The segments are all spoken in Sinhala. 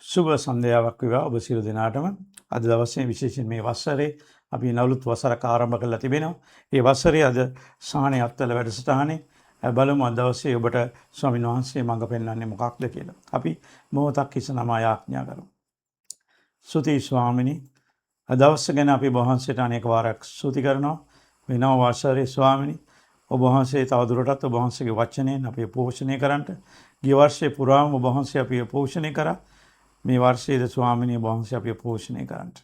සුබ සන්ධ්‍යාවක් වේවා ඔබ සියලු දෙනාටම. අද දවසේ විශේෂයෙන් මේ වසරේ අපි නවලුත් වසරක් ආරම්භ කරලා තිබෙනවා. මේ වසරේ අද සාහනේ අත්වල වැඩසටහනේ බලමු අද දවසේ ඔබට ස්වාමීන් වහන්සේ මඟ පෙන්වන්නේ මොකක්ද කියලා. අපි මොහොතක් හිස නමා යාඥා කරමු. ස්තුති ස්වාමිනී, අද දවස ගැන අපි ඔබ වහන්සේට අනේක වාරයක් ස්තුති කරනවා. මේ නව වසරේ ස්වාමිනී ඔබ වහන්සේ තවදුරටත් ඔබ වහන්සේගේ වචනයෙන් අපි පෝෂණය කරන්නට ගිය වර්ෂයේ පුරාම ඔබ වහන්සේ අපි පෝෂණය කරා. මේ වර්ෂයේද ස්වාමිනී ඔබ වහන්සේ අපි පෝෂණය කරන්නට.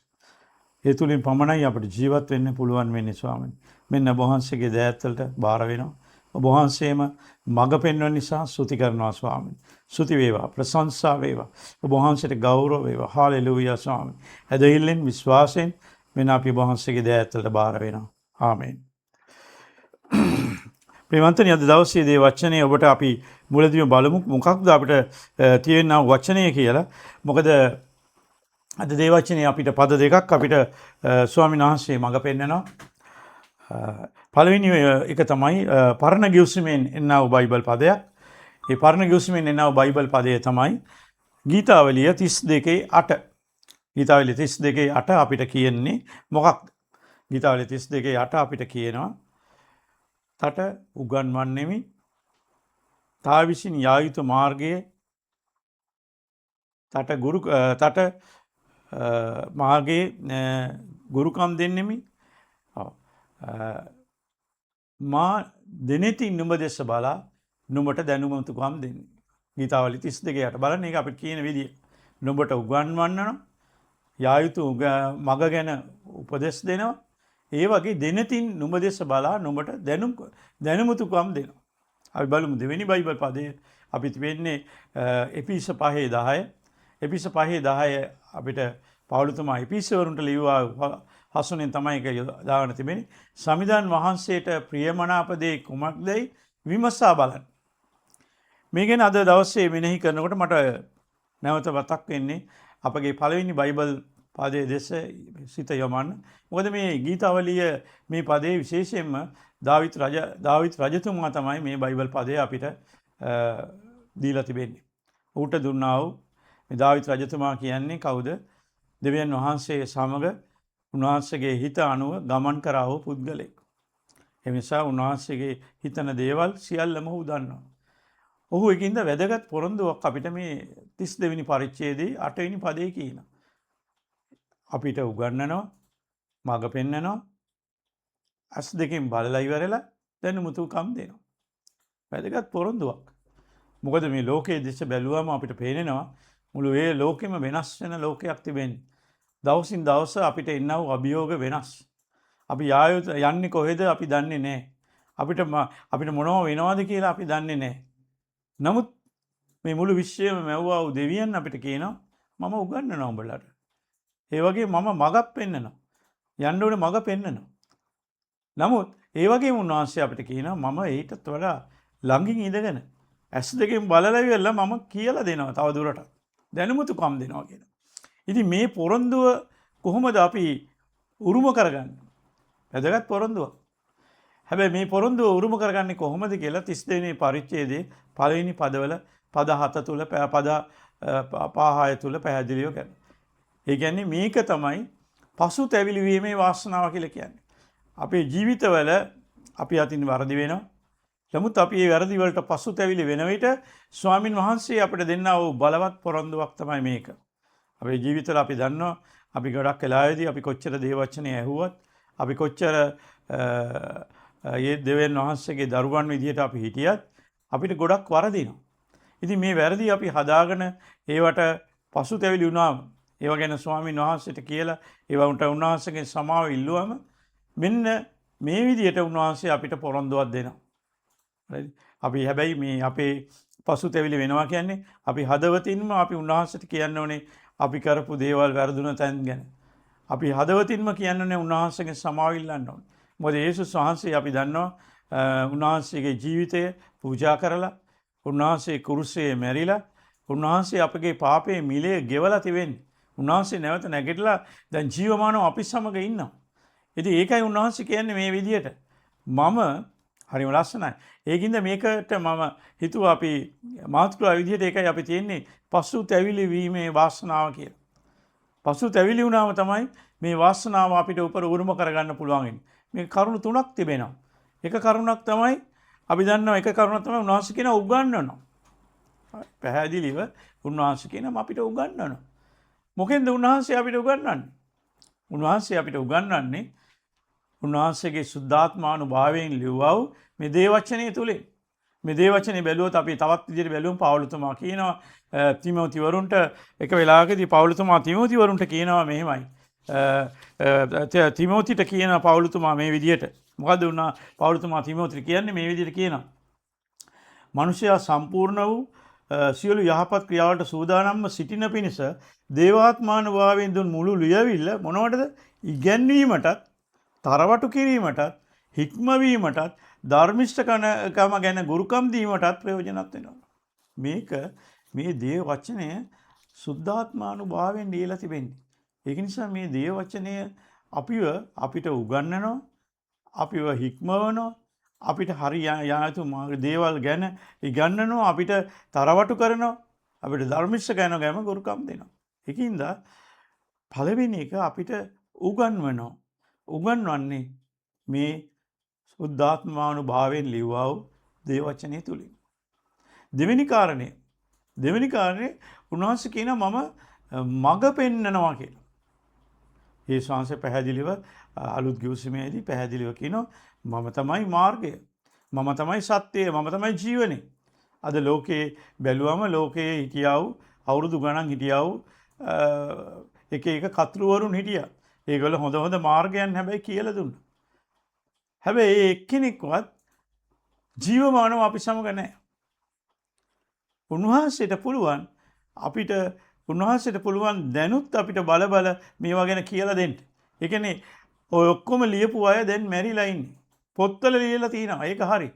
ඒ තුලින් පමණයි අපිට ජීවත් වෙන්න පුළුවන් වෙන්නේ ස්වාමිනී. මෙන්න ඔබ වහන්සේගේ දෑත් වලට බාර වෙනවා. ඔබ වහන්සේම මඟ පෙන්වන නිසා ස්තුති කරනවා ස්වාමිනී. ස්තුති වේවා, ප්‍රශංසා වේවා. ඔබ වහන්සේට ගෞරව වේවා. හාලෙලූයා ස්වාමිනී. ඇදහිල්ලෙන් විශ්වාසයෙන් මෙන්න අපි ඔබ වහන්සේගේ දෑත් වලට බාර වෙනවා. ආමේන්. ප්‍රේමන්තනි, අද දවසේදී වචනේ ඔබට අපි මුලදීම බලමු මොකක්ද අපිට තියෙන වචනය කියලා. මොකද අද දේ වචනේ අපිට පද දෙකක් අපිට ස්වාමීන් වහන්සේ මඟ පෙන්නනවා. පළවෙනි එක තමයි පරණ ගිවිසුමෙන් එන්නා වූ බයිබල් පදයක්. ඒ පරණ ගිවිසුමෙන් එන්නා වූ බයිබල් පදය තමයි ගීතාවලිය 32:8. ගීතාවලිය 32:8 අපිට කියන්නේ මොකක්ද? ගීතාවලිය 32:8 අපිට කියනවා තට උගන්වන්නෙමි, තා විසින් යා යුතු මාර්ගයේ තට මාර්ගයේ ගුරුකම් දෙන්නෙමි. මා දෙනෙති නුඹ දෙස බලා නුඹට දැනුමතුකම් දෙන්නේ. ගීතාවලිය 32:8 බලන්න ඒක අපිට කියන විදිය. නුඹට උගන්වන්නන, යා යුතු මග ගැන උපදෙස් දෙනවා. ඒ වගේ දෙනතින් නුඹ දෙස බලා නුඹට දැනුමුතුකම් දෙනවා. අපි බලමු දෙවෙනි බයිබල් පදයේ අපි වෙන්නේ එපිස 5:10. එපිස 5:10 අපිට පවුලුතුමා එපිස වරුන්ට ලියුවා හසුනෙන් තමයි ඒක දාගෙන තිබෙන්නේ. සමිඳාන් වහන්සේට ප්‍රියමනාප දේ කුමක්දයි විමසා බලන්න. මේ ගැන අද දවසේ මෙනෙහි කරනකොට මට නැවත මතක් වෙන්නේ අපගේ පළවෙනි බයිබල් පදයේ දෙස සිත යොමන්න. මොකද මේ ගීතාවලිය මේ පදයේ විශේෂයෙන්ම දාවිත් රජතුමා තමයි මේ බයිබල් පදය අපිට දීලා තිබෙන්නේ. ඌට දුන්නා වූ මේ දාවිත් රජතුමා කියන්නේ කවුද? දෙවියන් වහන්සේ සමග උන්වහන්සේගේ හිත අනුව ගමන් කරා වූ පුද්ගලෙක්. ඒ නිසා උන්වහන්සේගේ හිතන දේවල් සියල්ලම ඔහු දන්නවා. ඔහු එකින්ද වැදගත් පොරොන්දුවක් අපිට මේ 32 වෙනි පරිච්ඡේදයේ 8 වෙනි පදයේ කියනවා. අපිට උගන්වනවා, මඟ පෙන්නනවා, ඇස් දෙකෙන් බලලා ඉවරලා දැනුමුතුකම් දෙනවා. වැදගත් පොරොන්දුවක්. මොකද මේ ලෝකයේ දිශ බැලුවම අපිට පේනවා මුළු ඒ ලෝකෙම වෙනස් වෙන ලෝකයක් තිබෙන්නේ. දවසින් දවස අපිට එන්නා වූ අභියෝග වෙනස්. අපි යන්නේ කොහෙද අපි දන්නේ නැහැ. අපිට මොනව වෙනවද කියලා අපි දන්නේ නැහැ. නමුත් මේ මුළු විශ්වයම මැව්වා වූ දෙවියන් අපිට කියනවා මම උගන්වනවා උඹලට. ඒ වගේ මම මගක් පෙන්නනවා. යන්න ඕනේ මග පෙන්නනවා. නමුත් ඒ වගේම උන්වහන්සේ අපිට කියනවා මම ඊටත් වඩා ළඟින් ඉඳගෙන ඇස් දෙකෙන් බලලා ඉවරලා මම කියලා දෙනවා තව දුරටත්. දැනුමුතුකම් දෙනවා කියලා. ඉතින් මේ පොරොන්දුව කොහොමද අපි උරුම කරගන්නේ? වැදගත් පොරොන්දුවක්. හැබැයි මේ පොරොන්දුව උරුම කරගන්නේ කොහොමද කියලා 32 වෙනි පරිච්ඡේදයේ පළවෙනි පදවල පද 7 තුල පද 5 තුල පැහැදිලිව කරනවා. ඒ කියන්නේ මේක තමයි පසුතැවිලි වීමේ වාසනාව කියලා කියන්නේ. අපේ ජීවිතවල අපි අතින් වරදි වෙනවා. නමුත් අපි මේ වැරදි වලට පසුතැවිලි වෙන විට ස්වාමින් වහන්සේ අපිට දෙන්නා වූ බලවත් පොරොන්දුවක් තමයි මේක. අපේ ජීවිතවල අපි දන්නවා අපි ගොඩක් වෙලාවෙදී අපි කොච්චර දේවචනේ ඇහුවත් අපි කොච්චර දෙවියන් වහන්සේගේ දරුවන් විදියට අපි හිටියත් අපිට ගොඩක් වරදිනවා. ඉතින් මේ වැරදි අපි හදාගෙන ඒවට පසුතැවිලි වුණාම ඒව ගැන ස්වාමීන් වහන්සේට කියලා ඒවට උන්වහන්සේගෙන් සමාව ඉල්ලුවම මෙන්න මේ විදියට උන්වහන්සේ අපිට පොරොන්දුවක් දෙනවා. අපි හැබැයි මේ අපේ පසුතැවිලි වෙනවා කියන්නේ අපි හදවතින්ම අපි උන්වහන්සේට කියන්න ඕනේ අපි කරපු දේවල් වැරදුන තැන් ගැන. අපි හදවතින්ම කියන්න ඕනේ උන්වහන්සේගෙන් සමාව ඉල්ලන්න ඕනේ. මොකද යේසුස් වහන්සේ අපි දන්නවා උන්වහන්සේගේ ජීවිතය පූජා කරලා උන්වහන්සේ කුරුසයේ මැරිලා උන්වහන්සේ අපගේ පාපයේ මිලේ ගෙවලා තිබෙන්නේ. උන්වහන්සේ නැවත නැගිටලා දැන් ජීවමානව අපි සමග ඉන්නවා. ඉතින් ඒකයි උන්වහන්සේ කියන්නේ මේ විදියට මම හරිම ලස්සනයි. ඒකින්ද මේකට මම හිතුවා අපි මාතෘකාව විදිහට ඒකයි අපි තියෙන්නේ පසුතැවිලි වීමේ වාසනාව කියලා. පසුතැවිලි වුණාම තමයි මේ වාසනාව අපිට උරුම කරගන්න පුළුවන් වෙන්නේ. මේ කරුණු තුනක් තිබෙනවා. එක කරුණක් තමයි අපි දන්නවා එක කරුණක් තමයි උන්වහන්සේ කියන උගන්වනවා. පැහැදිලිව උන්වහන්සේ කියන අපිට උගන්වනවා. මොකෙන්ද උන්වහන්සේ අපිට උගන්වන්නේ? උන්වහන්සේ අපිට උගන්වන්නේ උන්වහන්සේගේ සුද්ධාත්මානුභාවයෙන් ලිව්වා වූ මේ දේවචනය තුලින්. මේ දේවචනේ බැලුවොත් අපි තවත් විදිහට බැලුවම පවුලතුමා කියනවා තිමෝතිවරුන්ට එක වෙලාවකදී පවුලතුමා තිමෝතිවරුන්ට කියනවා මෙහෙමයි. තිමෝතිට කියන පවුලතුමා මේ විදිහට. මොකද උනා පවුලතුමා තිමෝතිට කියන්නේ මේ විදිහට කියනවා. මිනිසයා සම්පූර්ණ වූ සියලු යහපත් ක්‍රියාවලට සූදානම්ව සිටින පිණිස දේවාත්මානුභාවයෙන් දුන් මුළු ලියවිල්ල මොනවටද? ඉගැන්වීමටත්, තරවටු කිරීමටත්, හික්මවීමටත්, ධර්මිෂ්ඨකම ගැන ගුරුකම් දීමටත් ප්‍රයෝජනවත් වෙනවා. මේක මේ දේව වචනය සුද්ධාත්මානුභාවයෙන් දීලා තිබෙන්නේ. ඒක නිසා මේ දේව වචනය අපිට උගන්වනවා, අපිව හික්මවනවා, අපිට හරි යහතු දේවල් ගැන ඉගන්වනවා, අපිට තරවටු කරනවා, අපිට ධර්මිෂ්ඨ ගැන ගැම ගුරුකම් දෙනවා. ඒකින්ද පළවෙනි එක අපිට උගන්වනවා. උගන්වන්නේ මේ සුද්ධාත්මානුභාවයෙන් ලිව්වා වූ දේවචනය තුලින්. දෙවෙනි කාරණේ උන්වහන්සේ කියනවා මම මඟ පෙන්නනවා කියලා. ඒ ශාංශ පැහැදිලිව අලුත් ගිවිසුමේදී පැහැදිලිව කියනවා මම තමයි මාර්ගය, මම තමයි සත්‍යය, මම තමයි ජීවනය. අද ලෝකේ බැලුවම ලෝකයේ හිටියා වූ අවුරුදු ගණන් හිටියා වූ එක කතුරුවරුන් හිටියා. ඒගොල්ලෝ හොඳ මාර්ගයන් හැබැයි කියලා දුන්නා. හැබැයි ඒ එක්කෙනෙක්වත් ජීවමානව අපි සමග නැහැ. උන්වහන්සේට පුළුවන් දැනුත් අපිට බල මේවා ගැන කියලා දෙන්න. ඒ කියන්නේ ඔය ඔක්කොම ලියපු අය දැන් මැරිලා ඉන්නේ. පොත්වල ලියලා තියෙනවා. ඒක හරි.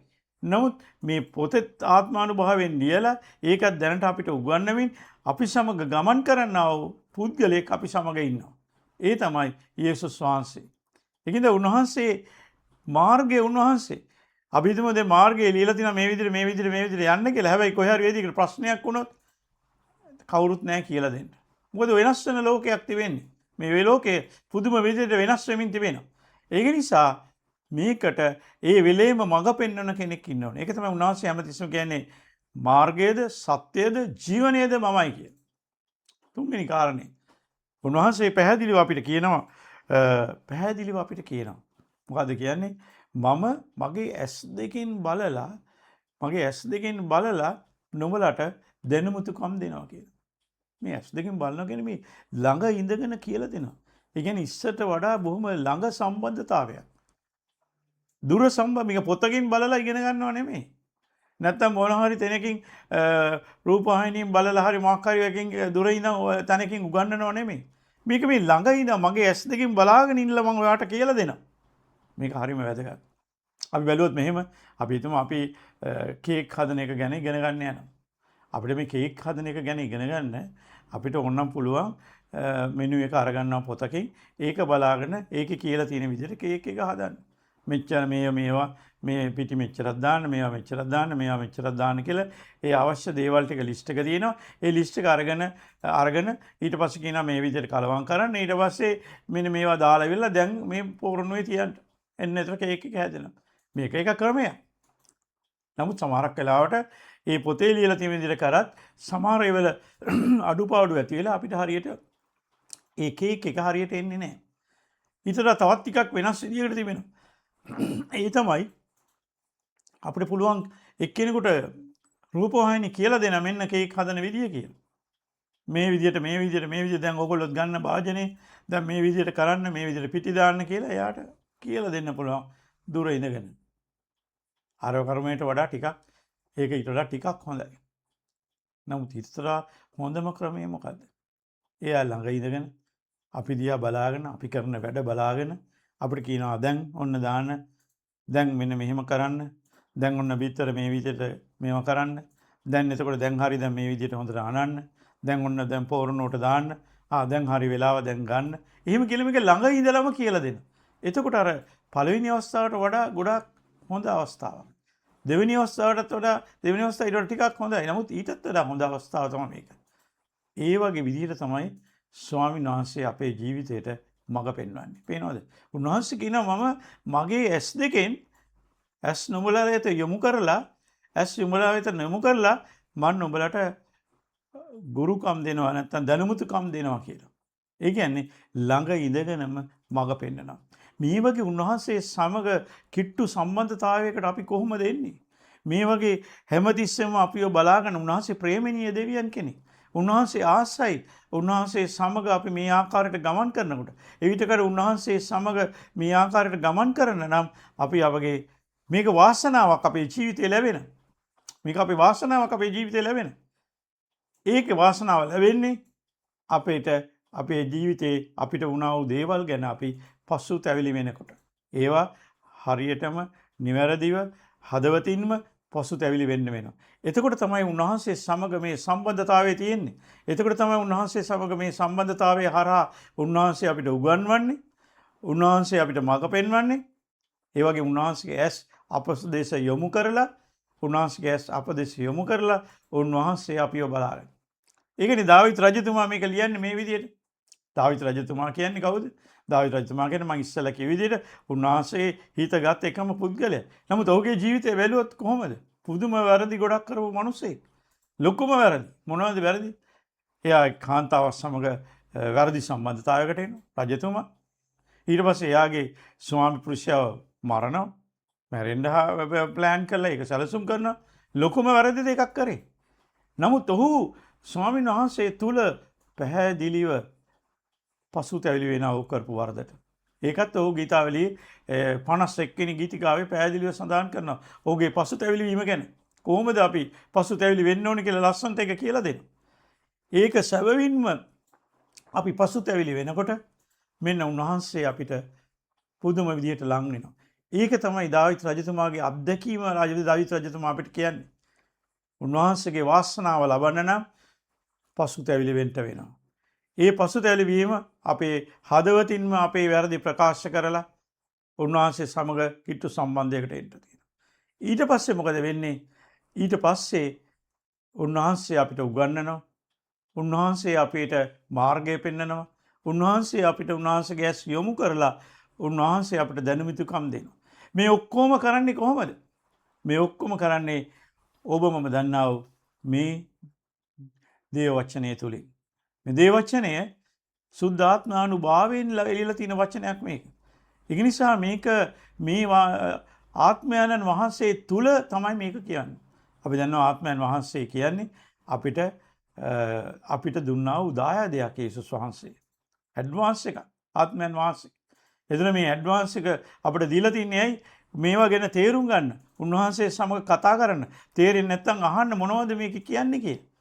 නමුත් මේ පොතේ ආත්මානුභාවයෙන් ලියලා ඒකත් දැනට අපිට උගන්වමින් අපි සමග ගමන් කරන්නා වූ පුද්ගලයෙක් අපි සමග ඉන්නවා. ඒ තමයි යේසුස් වහන්සේ. ඒකින්ද උන්වහන්සේ මාර්ගය උන්වහන්සේ අපි හිතමු දැන් මාර්ගය ලියලා තියෙනවා මේ විදිහට යන්න කියලා. හැබැයි කොහේ හරි වේදිකට ප්‍රශ්නයක් වුණොත් කවුරුත් නැහැ කියලා දෙන්න. මොකද වෙනස් වෙන ලෝකයක් තිබෙන්නේ. මේ ලෝකයේ පුදුම විදිහට වෙනස් වෙමින් තිබෙනවා. ඒක නිසා මේකට ඒ වෙලේම මඟ පෙන්වන කෙනෙක් ඉන්න ඕනේ. ඒක තමයි උන්වහන්සේ හැමතිස්සම කියන්නේ මාර්ගයේද සත්‍යයේද ජීවනයේද මමයි කියලා. තුන්වෙනි කාරණේ උන්වහන්සේ පැහැදිලිව අපිට කියනවා මොකද්ද කියන්නේ? මම මගේ ඇස් දෙකෙන් බලලා නුඹලට දැනුමුතුකම් දෙනවා කියලා. මේ ඇස් දෙකෙන් බලනවා කියන්නේ මේ ළඟ ඉඳගෙන කියලා දෙනවා. ඒ කියන්නේ ඉස්සට වඩා බොහොම ළඟ සම්බන්ධතාවයක්. දුර මේක පොතකින් බලලා ඉගෙන ගන්නව නෙමෙයි. නැත්තම් මොන හරි තැනකින් රූපවාහිනියෙන් බලලා හරි මොකක් හරි එකකින් දුර ඉඳන් තැනකින් උගන්වනව නෙමෙයි. මේක මේ ළඟ ඉඳන් මගේ ඇස් දෙකෙන් බලාගෙන ඉන්නලා මම ඔයාට කියලා දෙනවා. මේක හරිම වැදගත්. අපි බැලුවොත් මෙහෙම අපි හිතමු අපි කේක් හදන එක ගැන ඉගෙන ගන්න යනවා. අපිට මේ කේක් හදන එක ගැන ඉගෙන ගන්න අපිට ඕනම් පුළුවන් මෙනු එක අරගන්නවා පොතකින්. ඒක බලාගෙන ඒකේ කියලා තියෙන විදිහට කේක් එක හදන්න. මෙච්චර මේවා මේ පිටි මෙච්චරක් දාන්න, මේවා මෙච්චරක් දාන්න කියලා ඒ අවශ්‍ය දේවල් ටික ලිස්ට් එක තියෙනවා. ඒ ලිස්ට් එක අරගෙන ඊට පස්සේ කියනවා මේ විදිහට කලවම් කරන්න. ඊට පස්සේ මෙන්න මේවා දාලා ඉවරලා දැන් මේ පොරණුවේ තියන්න. එන්න එතන කේක් එක හැදෙනවා. මේක එක ක්‍රමයක්. නමුත් සමහරක් වෙලාවට ඒ පොතේ ලියලා තියෙන විදිහට කරත් සමහර ඒවල අඩුපාඩු ඇති වෙලා අපිට හරියට ඒ කේක් එක හරියට එන්නේ නැහැ. ඊටට තවත් ටිකක් වෙනස් විදිහකට තිබෙනවා. ඒ තමයි අපිට පුළුවන් එක්කෙනෙකුට රූපවාහිනිය කියලා දෙන මෙන්න කේක් හදන විදිය කියලා. මේ විදිහට දැන් ඔයගොල්ලෝ ගන්න භාජනේ දැන් මේ විදිහට කරන්න, මේ විදිහට පිටි දාන්න කියලා එයාට කියලා දෙන්න පුළුවන් දුර ඉඳගෙන. අර කර්මයට වඩා ටිකක් ඒක ඊට වඩා ටිකක් හොඳයි. නමුත් ඉස්සරහා හොඳම ක්‍රමය මොකද්ද? එයා ළඟ ඉඳගෙන අපි දිහා බලාගෙන අපි කරන වැඩ බලාගෙන අපිට කියනවා දැන් ඔන්න දාන්න, දැන් මෙන්න මෙහෙම කරන්න, දැන් ඔන්න බිත්තර මේ විදිහට මේව කරන්න, දැන් එතකොට දැන් හරි දැන් මේ විදිහට හොඳට අනන්න, දැන් ඔන්න දැන් පොරණුවට දාන්න, දැන් හරි වෙලාව දැන් ගන්න. එහෙම කියලා මේක ළඟ ඉඳලම කියලා දෙනවා. එතකොට අර පළවෙනි අවස්ථාවට වඩා ගොඩාක් හොඳ අවස්ථාවක්. දෙවෙනි අවස්ථාවටත් වඩා දෙවෙනි අවස්ථාව ඊට වඩා ටිකක් හොඳයි. නමුත් ඊටත් වඩා හොඳ අවස්ථාව තමයි මේක. ඒ වගේ විදිහට තමයි ස්වාමීන් වහන්සේ අපේ ජීවිතයට මඟ පෙන්වන්නේ. පේනවද? උන්වහන්සේ කියනවා මම මගේ ඇස් දෙකෙන් ඇස් නුඹලා වෙත යොමු කරලා ඇස් නුඹලා වෙත යොමු කරලා මම නුඹලට ගුරුකම් දෙනවා නැත්නම් දැනුමුතුකම් දෙනවා කියලා. ඒ කියන්නේ ළඟ ඉඳගෙනම මඟ පෙන්නනවා. මේ වගේ උන්වහන්සේ සමග කිට්ටු සම්බන්ධතාවයකට අපි කොහොමද එන්නේ? මේ වගේ හැමතිස්සෙම අපිව බලාගෙන උන්වහන්සේ ප්‍රේමණීය දෙවියන් කෙනෙක්. උන්වහන්සේ ආසයි. උන්වහන්සේ සමග අපි මේ ආකාරයට ගමන් කරනකොට එවිටකර උන්වහන්සේ සමග මේ ආකාරයට ගමන් කරන නම් අපි අපගේ මේක වාසනාවක් අපේ ජීවිතේ ලැබෙන. මේක අපේ වාසනාවක් අපේ ජීවිතේ ලැබෙන. ඒකේ වාසනාව ලැබෙන්නේ අපේ ජීවිතේ අපිට වුණා වූ දේවල් ගැන අපි පසුතැවිලි වෙනකොට. ඒවා හරියටම නිවැරදිව හදවතින්ම පසුතැවිලි වෙන්න වෙනවා. එතකොට තමයි උන්වහන්සේ සමග මේ සම්බන්ධතාවය තියෙන්නේ. එතකොට තමයි උන්වහන්සේ සමග මේ සම්බන්ධතාවය හරහා උන්වහන්සේ අපිට උගන්වන්නේ. උන්වහන්සේ අපිට මඟ පෙන්වන්නේ. ඒ වගේ උන්වහන්සේගේ ඇස් අපදේශ යොමු කරලා උන්වහන්සේගේ ඇස් අපදේශ යොමු කරලා උන්වහන්සේ අපිව බලාගෙන. ඒකනේ දාවිත් රජතුමා මේක ලියන්නේ මේ විදිහට. දාවිත් රජතුමා කියන්නේ කවුද? දාවිත් රජතුමා කියන්නේ මම ඉස්සෙල්ලා කිව්ව විදිහට උන්වහන්සේ හිතගත් එකම පුද්ගලයා. නමුත් ඔහුගේ ජීවිතය බැලුවොත් කොහොමද? පුදුම වැරදි ගොඩක් කරපු මිනිසෙක්. ලොකුම වැරදි. මොනවද වැරදි? එයා කාන්තාවක් සමග වැරදි සම්බන්ධතාවයකට එනවා රජතුමා. ඊට පස්සේ එයාගේ ස්වාමි පුරුෂයව මරනවා. මැරෙන්න ප්ලෑන් කරලා ඒක සැලසුම් කරනවා. ලොකුම වැරදි දෙකක් කරේ. නමුත් ඔහු ස්වාමීන් වහන්සේ තුල පැහැදිලිව පසුතැවිලි වෙනවා ඔහු කරපු වරදට. ඒකත් ඔහු ගීතාවලියේ 51 වෙනි ගීතිකාවේ පැහැදිලිව සඳහන් කරනවා. ඔහුගේ පසුතැවිලි වීම ගැන. කොහොමද අපි පසුතැවිලි වෙන්න ඕනේ කියලා ලස්සනට ඒක කියලා දෙනවා. ඒක සැබවින්ම අපි පසුතැවිලි වෙනකොට මෙන්න උන්වහන්සේ අපිට පුදුම විදියට ලං වෙනවා. ඒක තමයි දාවිත් රජතුමාගේ අත්දැකීම. දාවිත් රජතුමා අපිට කියන්නේ උන්වහන්සේගේ වාසනාව ලබන්න නම් පසුතැවිලි වෙන්න වෙනවා. ඒ පසුතැවිලි වීම අපේ හදවතින්ම අපේ වැරදි ප්‍රකාශ කරලා උන්වහන්සේ සමග කිට්ටු සම්බන්ධයකට එන්න තියෙනවා. ඊට පස්සේ මොකද වෙන්නේ? ඊට පස්සේ උන්වහන්සේ අපිට උගන්වනවා. උන්වහන්සේ අපිට මාර්ගය පෙන්වනවා. උන්වහන්සේ අපිට උන්වහන්සේගේ ඇස් යොමු කරලා උන්වහන්සේ අපිට දැනුමිතුකම් දෙනවා. මේ ඔක්කොම කරන්නේ කොහොමද? මේ ඔක්කොම කරන්නේ ඔබ මම දන්නා වූ මේ දේව වචනය තුලින්. මේ දේව වචනය සුද්ධාත්මානුභාවයෙන් එළිලා තියෙන වචනයක් මේක. ඒක නිසා මේක මේ ආත්මයන්න් වහන්සේ තුල තමයි මේක කියන්නේ. අපි දන්නවා ආත්මයන් වහන්සේ කියන්නේ අපිට දුන්නා වූ දායාදයක් යේසුස් වහන්සේ. ඇඩ්වාන්ස් එක ආත්මයන් වහන්සේ. එතන මේ ඇඩ්වාන්ස් එක අපිට දීලා තින්නේ ඇයි? මේවා ගැන තේරුම් ගන්න. උන්වහන්සේ සමග කතා කරන්න. තේරෙන්නේ නැත්නම් අහන්න මොනවද මේක කියන්නේ කියලා.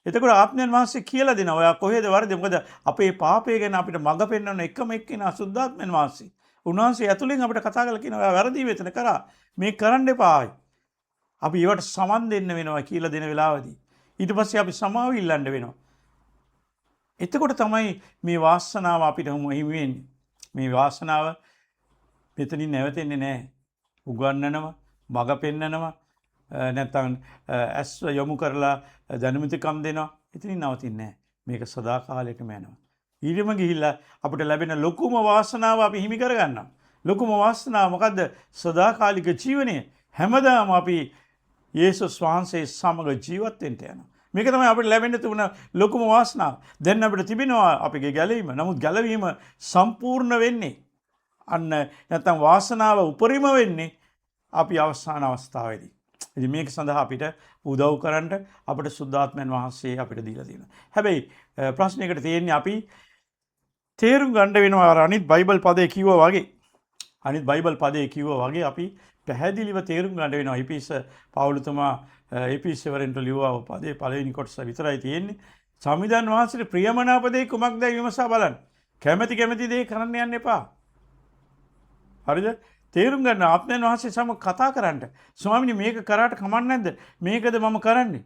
එතකොට ආත්මයන් වහන්සේ කියලා දෙනවා. ඔයා කොහෙද වරද? මොකද අපේ පාපය ගැන අපිට මඟ පෙන්වන එකම එක්කෙනා සුද්ධාත්මයන් වහන්සේ. උන්වහන්සේ ඇතුලෙන් අපිට කතා කරලා කියනවා ඔයා වැරදි වෙතන කරා. මේක කරන්න එපායි. අපි ඒවට සමන් දෙන්න වෙනවා කියලා දෙන වෙලාවදී. ඊට පස්සේ අපි සමාව ඉල්ලන්න වෙනවා. එතකොට තමයි මේ වාසනාව අපිට හිමි වෙන්නේ. මේ වාසනාව මෙතනින් නැවතෙන්නේ නැහැ. උගන්වනවා, මඟ පෙන්නනවා, නැත්නම් ඇස් යොමු කරලා දැනුමිතිකම් දෙනවා. එතනින් නවතින්නේ නැහැ. මේක සදාකාලයටම යනවා. ඊළඟ ගිහිල්ලා අපිට ලැබෙන ලොකුම වාසනාව අපි හිමි කරගන්නවා. ලොකුම වාසනාව මොකද්ද? සදාකාලික ජීවනය. හැමදාම අපි යේසුස් වහන්සේ සමග ජීවත් වෙන්න යනවා. මේක තමයි අපිට ලැබෙන්න තිබුණ ලොකුම වාසනාව. දැන් අපිට තිබෙනවා අපගේ ගැලවීම. නමුත් ගැලවීම සම්පූර්ණ වෙන්නේ නැත්නම් වාසනාව උපරිම වෙන්නේ අපි අවසාන අවස්ථාවේදී. ඉතින් මේක සඳහා අපිට උදව් කරන්න අපිට සුද්ධාත්මයන් වහන්සේ අපිට දීලා තියෙනවා. හැබැයි ප්‍රශ්නයකට තියෙන්නේ අපි තේරුම් ගන්න වෙනවා අනිත් බයිබල් පදේ කිව්වා වගේ අපි පැහැදිලිව තේරුම් ගන්න වෙනවා. ඉපිස පවුලතුමා එපිසවරෙන්ට ලිව්වා පදේ පළවෙනි කොටස විතරයි තියෙන්නේ. සමිඳුන් වහන්සේට ප්‍රියමනාප දේ කුමක්ද විමසා බලන්න. කැමැති දේ කරන්න යන්න එපා. හරිද? තේරුම් ගන්න ආත්මයන් වහන්සේ සමග කතා කරන්න. ස්වාමීනි මේක කරාට කමක් නැද්ද? මේකද මම කරන්නේ.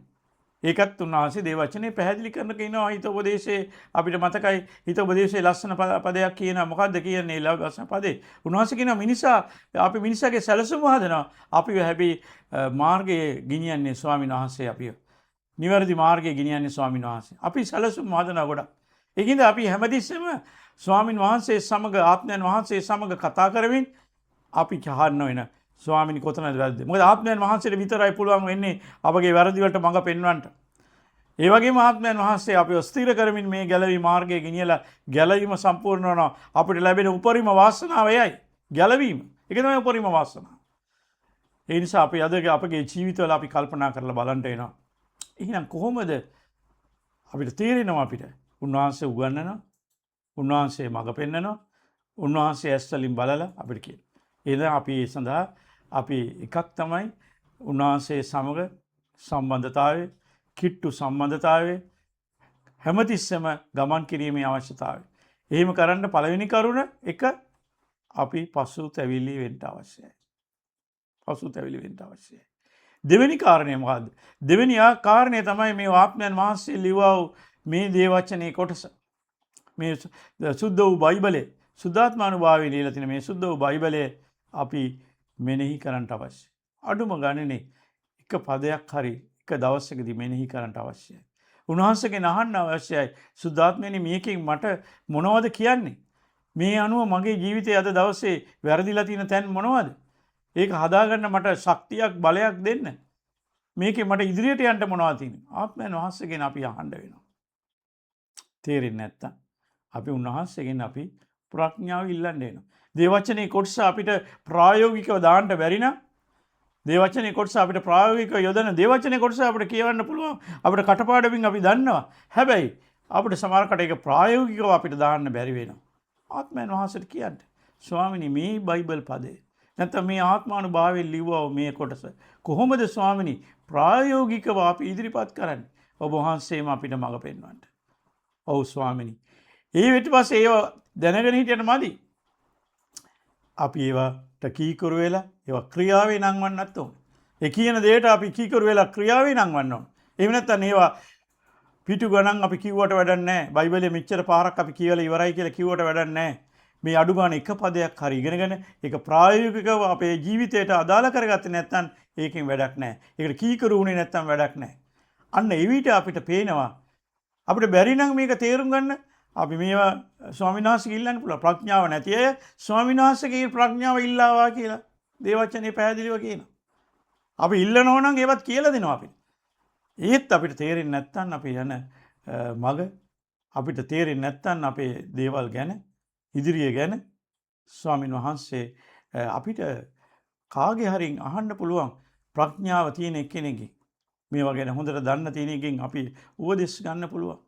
ඒකත් උන්වහන්සේ දේ වචනේ පැහැදිලි කරන කියනවා හිත උපදේශයේ අපිට මතකයි හිත උපදේශයේ ලස්සන පදයක් කියනවා මොකද්ද කියන්නේ ලස්සන පදේ උන්වහන්සේ කියනවා මිනිසා අපි මිනිසාගේ සැලසුම හදනවා අපි හැබැයි මාර්ගයේ ගිනියන්නේ ස්වාමීන් වහන්සේ අපිව නිවැරදි මාර්ගයේ ගිනියන්නේ ස්වාමීන් වහන්සේ අපි සැලසුම් හදනවා ගොඩක් ඒකින්ද අපි හැමතිස්සෙම ස්වාමීන් වහන්සේ සමග ආත්මයන් වහන්සේ සමග කතා කරමින් අපි කහන්න වෙන ස්වාමිනී කොතනද වැරද්ද? මොකද ආත්මයන් වහන්සේට විතරයි පුළුවන් වෙන්නේ අපගේ වැරදි වලට මඟ පෙන්වන්නට. ඒ වගේම ආත්මයන් වහන්සේ අපිව ස්ථිර කරමින් මේ ගැලවීම මාර්ගයේ ගෙනියලා ගැලවීම සම්පූර්ණ වෙනවා. අපිට ලැබෙන උපරිම වාසනාව එයයි. ගැලවීම. ඒක තමයි උපරිම වාසනාව. ඒ නිසා අපි අද අපගේ ජීවිතවල අපි කල්පනා කරලා බලන්න වෙනවා. එහෙනම් කොහොමද අපිට තේරෙනවා අපිට උන්වහන්සේ උගන්වනවා. උන්වහන්සේ මඟ පෙන්වනවා. උන්වහන්සේ ඇස්වලින් බලලා අපිට කියනවා. එහෙනම් අපි ඒ සඳහා අපි එකක් තමයි උන්වහන්සේ සමග සම්බන්ධතාවය, කිට්ටු සම්බන්ධතාවය හැමතිස්සෙම ගමන් කිරීමේ අවශ්‍යතාවය. එහෙම කරන්න පළවෙනි කරුණ එක අපි පසුතැවිලි වෙන්න අවශ්‍යයි. පසුතැවිලි වෙන්න අවශ්‍යයි. දෙවෙනි කාරණය මොකද්ද? දෙවෙනි කාරණය තමයි මේ ආත්මයන් වහන්සේ ලිව්වා වූ මේ දේවචනේ කොටස. මේ සුද්ධ වූ බයිබලයේ සුද්ධාත්මානුභාවයෙන් ලියලා තියෙන මේ සුද්ධ වූ බයිබලයේ අපි මෙනෙහි කරන්න අවශ්‍යයි. අඩුම ගණනේ එක පදයක් හරි එක දවසකදී මෙනෙහි කරන්න අවශ්‍යයි. උන්වහන්සේගෙන් අහන්න අවශ්‍යයි. සුද්ධාත්මයනි මේකෙන් මට මොනවද කියන්නේ? මේ අනුව මගේ ජීවිතයේ අද දවසේ වැරදිලා තියෙන තැන් මොනවද? ඒක හදාගන්න මට ශක්තියක් බලයක් දෙන්න. මේකේ මට ඉදිරියට යන්න මොනවද තියෙන්නේ? ආත්මයන් වහන්සේගෙන් අපි අහන්න වෙනවා. තේරෙන්නේ නැත්තම් අපි උන්වහන්සේගෙන් අපි ප්‍රඥාව ඉල්ලන්න වෙනවා. දේවචනේ කොටස අපිට ප්‍රායෝගිකව දාන්න බැරි නම් දේවචනේ කොටස අපිට ප්‍රායෝගිකව යොදන දේවචනේ කොටස අපිට කියවන්න පුළුවන්. අපිට කටපාඩමින් අපි දන්නවා. හැබැයි අපිට සමහරකට ඒක ප්‍රායෝගිකව අපිට දාන්න බැරි වෙනවා. ආත්මයන් වහන්සේට කියන්න. ස්වාමිනී මේ බයිබල් පදේ නැත්නම් මේ ආත්මානුභාවයෙන් ලිව්වා මේ කොටස කොහොමද ස්වාමිනී ප්‍රායෝගිකව අපි ඉදිරිපත් කරන්නේ? ඔබ වහන්සේම අපිට මඟ පෙන්වන්න. ඔව් ස්වාමිනී. ඊට පස්සේ ඒව දැනගෙන හිටියට මදි. අපි ඒවට කීකරු වෙලා ඒවා ක්‍රියාවේ නංවන්නත් ඕන. ඒ කියන දෙයට අපි කීකරු වෙලා ක්‍රියාවේ නංවන්න ඕන. එහෙම නැත්නම් ඒවා පිටු ගණන් අපි කිව්වට වැඩක් නැහැ. බයිබලයේ මෙච්චර පාරක් අපි කියවලා ඉවරයි කියලා කිව්වට වැඩක් නැහැ. මේ අඩු ගන්න එක පදයක් හරි ඉගෙනගෙන ඒක ප්‍රායෝගිකව අපේ ජීවිතයට අදාළ කරගත්තේ නැත්නම් ඒකෙන් වැඩක් නැහැ. ඒකට කීකරු වුණේ නැත්නම් වැඩක් නැහැ. අන්න ඒ විදිහට අපිට පේනවා අපිට බැරි නම් මේක තේරුම් ගන්න අපි මේවා ස්වාමීන් වහන්සේගෙන් ඉල්ලන්න පුළුවන්. ප්‍රඥාව නැති අය ස්වාමීන් වහන්සේගේ ප්‍රඥාව ඉල්ලාවා කියලා දේවචනේ පැහැදිලිව කියනවා. අපි ඉල්ලනවා නම් ඒවත් කියලා දෙනවා අපිට. ඒත් අපිට තේරෙන්නේ නැත්නම් අපි යන මග අපිට තේරෙන්නේ නැත්නම් අපේ දේවල් ගැන ඉදිරිය ගැන ස්වාමීන් වහන්සේ අපිට කාගේ හරින් අහන්න පුළුවන් ප්‍රඥාව තියෙන කෙනෙක්ගෙන් මේවා ගැන හොඳට දන්න තියෙන එකෙන් අපි උපදෙස් ගන්න පුළුවන්.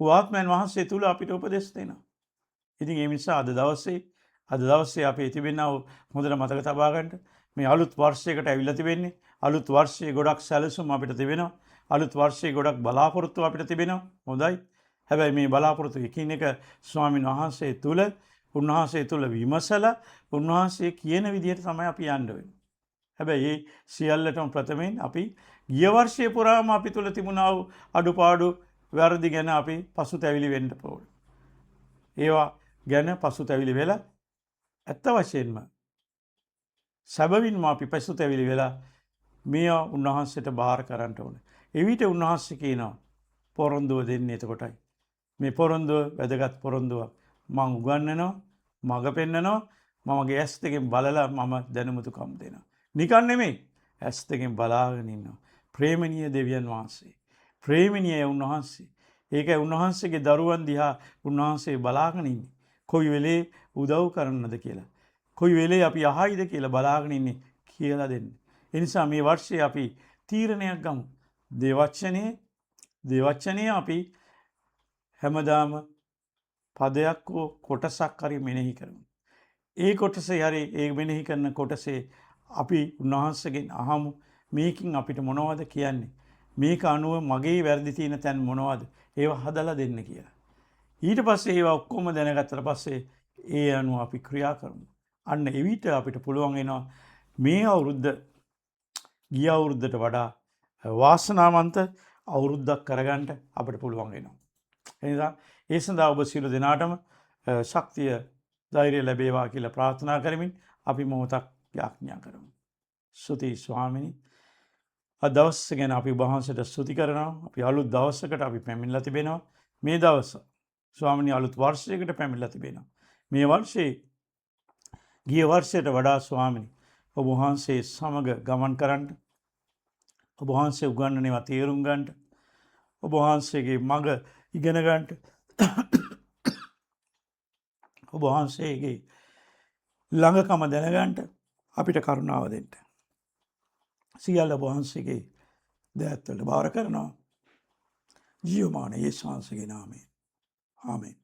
ආත්මයන් වහන්සේ තුල අපිට උපදෙස් දෙනවා. ඉතින් ඒ නිසා අද දවසේ අපි තිබෙනා හොඳට මතක තබා ගන්න මේ අලුත් වර්ෂයකට ඇවිල්ලා තිබෙන්නේ. අලුත් වර්ෂයේ ගොඩක් සැලසුම් අපිට තිබෙනවා. අලුත් වර්ෂයේ ගොඩක් බලාපොරොත්තු අපිට තිබෙනවා. හොඳයි. හැබැයි මේ බලාපොරොත්තු එකින් එක ස්වාමීන් වහන්සේ තුල උන්වහන්සේ තුල විමසලා උන්වහන්සේ කියන විදිහට තමයි අපි යන්න වෙන්නේ. හැබැයි මේ සියල්ලටම ප්‍රථමයෙන් අපි ගිය වර්ෂයේ පුරාම අපි තුල තිබුණා වූ අඩුපාඩු වැරදි ගැන අපි පසුතැවිලි වෙන්න ඕනේ. ඒවා ගැන පසුතැවිලි වෙලා ඇත්ත වශයෙන්ම සැබවින්ම අපි පසුතැවිලි වෙලා මේවා උන්වහන්සේට බාර කරන්න ඕනේ. එවිට උන්වහන්සේ කියනවා පොරොන්දුව දෙන්නේ එතකොටයි. මේ පොරොන්දුව වැදගත් පොරොන්දුවක්. මම උගන්වනවා, මඟ පෙන්නනවා, මමගේ ඇස් දෙකෙන් බලලා මම දැනුමුතුකම් දෙනවා. නිකන් නෙමෙයි. ඇස් දෙකෙන් බලාගෙන ඉන්නවා. ප්‍රේමණීය දෙවියන් වහන්සේ. ප්‍රේමණීය උන්වහන්සේ. ඒකයි උන්වහන්සේගේ දරුවන් දිහා උන්වහන්සේ බලාගෙන ඉන්නේ. කොයි වෙලේ උදව් කරන්නද කියලා. කොයි වෙලේ අපි අහයිද කියලා බලාගෙන ඉන්නේ කියලා දෙන්නේ. ඒ නිසා මේ වර්ෂයේ අපි තීරණයක් ගමු. දේවචනේ අපි හැමදාම පදයක් හෝ කොටසක් හරි මෙනෙහි කරමු. ඒ කොටසේ හරි ඒ මෙනෙහි කරන කොටසේ අපි උන්වහන්සේගෙන් අහමු මේකින් අපිට මොනවද කියන්නේ? මේක අනුව මගේ වැරදි තියෙන තැන් මොනවද? ඒවා හදලා දෙන්න කියලා. ඊට පස්සේ ඒවා ඔක්කොම දැනගත්තට පස්සේ ඒ අනුව අපි ක්‍රියා කරමු. අන්න එවිට අපිට පුළුවන් වෙනවා මේ අවුරුද්ද ගිය අවුරුද්දට වඩා වාසනාවන්ත අවුරුද්දක් කරගන්නට අපිට පුළුවන් වෙනවා. එනිසා ඒ සඳහා ඔබ සියලු දෙනාටම ශක්තිය ධෛර්යය ලැබේවා කියලා ප්‍රාර්ථනා කරමින් අපි මොහොතක් යාඥා කරමු. ස්තුතියි ස්වාමිනී. අද දවස ගැන අපි ඔබ වහන්සේට ස්තුති කරනවා. අපි අලුත් දවසකට අපි පැමිණලා තිබෙනවා. මේ දවස ස්වාමිනී අලුත් වර්ෂයකට පැමිණලා තිබෙනවා. මේ වර්ෂයේ ගිය වර්ෂයට වඩා ස්වාමිනී ඔබ වහන්සේ සමග ගමන් කරන්න, ඔබ වහන්සේ උගන්වන ඒවා තේරුම් ගන්නට, ඔබ වහන්සේගේ මඟ ඉගෙන ගන්නට, ඔබ වහන්සේගේ ළඟකම දැනගන්නට අපිට කරුණාව දෙන්න. සියල්ල ඔබ වහන්සේගේ දෑත් වලට බාර කරනවා. ජීවමාන යේසුස් වහන්සේගේ නාමයෙන්. ආමෙන්.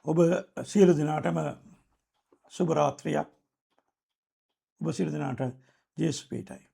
ඔබ සියලු දෙනාටම සුබ රාත්‍රියක්. ඔබ සියලු දෙනාට ජේසුස් පිටයි.